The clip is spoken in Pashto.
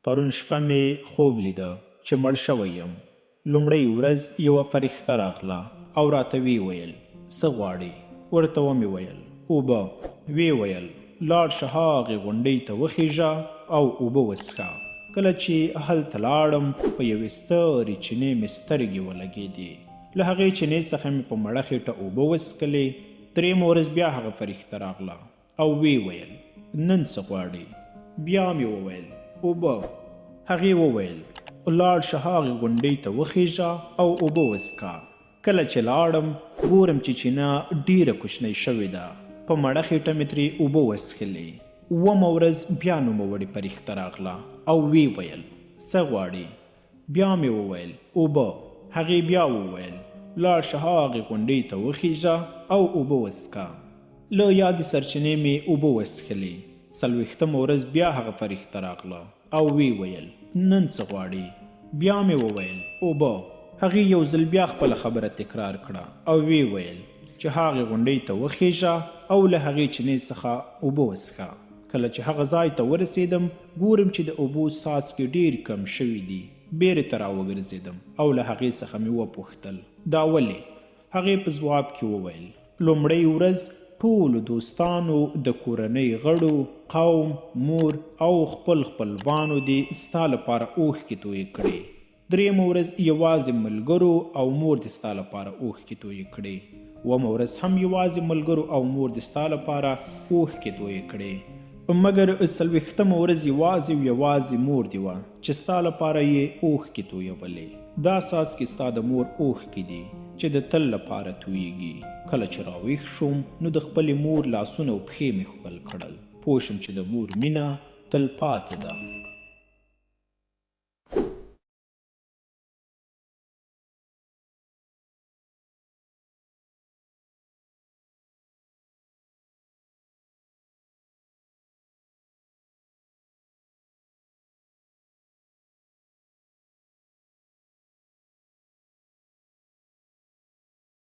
پرون شپه مې خوب لیده چې مړ شوی یم. لومړۍ ورځ یوه فرښته راغله او راته ویې ویل څه غواړې؟ ورته ومې ویل اوبه. ویې ویل لاړ شه هغې غونډۍ ته وخیژه او اوبه وڅښه. کله چې هلته لاړم په یوې سترې چینې مې سترګې ولګېدې. له هغې چینې څخه مې په مړه خېټه اوبه وڅښلې. درېیمه ورځ بیا هغه فرښته راغله او ویې ویل نن څه غواړې؟ بیا مې وویل اوبه. هغې وویل لاړ شه هغې غونډۍ ته وخیژه او اوبه وڅښه. کله چې لاړم ګورم چې چینه ډېره کوچنۍ شوې ده. په مړه خېټه مې ترې اوبه وڅښلې. اوومه ورځ بیا نوموړې فرښته راغله او ویې ویل څه غواړې؟ بیا مې وویل اوبه. هغې بیا وویل لاړ شه هغې غونډۍ ته وخیژه او اوبه وڅښه. له یادې سرچینې مې اوبه وڅښلې. څلوېښتمه ورځ بیا هغه فرښته راغله او ویې ویل نن څه غواړې؟ بیا مې وویل اوبه. هغې یو ځل بیا خپله خبره تکرار کړه او ویې ویل چې هغې غونډۍ ته وخیژه او له هغې چینې څخه اوبه وڅښه. کله چې هغه ځای ته ورسېدم ګورم چې د اوبو څاڅکي ډېر کم شوي دي. بیرې ته راوګرځېدم او له هغې څخه مې وپوښتل دا ولې؟ هغې په ځواب کې وویل لومړۍ ورځ ټولو دوستانو د کورنۍ غړو قوم مور او خپل خپلوانو دې ستا لپاره اوښکې تویې کړې. درېیمه ورځ یوازې ملګرو او مور دې ستا لپاره اوښکې تویې کړې. اوومه ورځ هم یوازې ملګرو او مور دې ستا لپاره اوښکې تویې کړې. مګر څلوېښتمه ورځ یوازې مور دې وه چې ستا لپاره یې اوښکې تویولې. دا څاڅکي ستا د مور اوښکې دي چې د تل لپاره تویېږي. کله چې راویښ شوم نو د خپلې مور لاسونه او پښې مې ښکل کړل. پوه شم چې د مور مینه تل پاتې ده.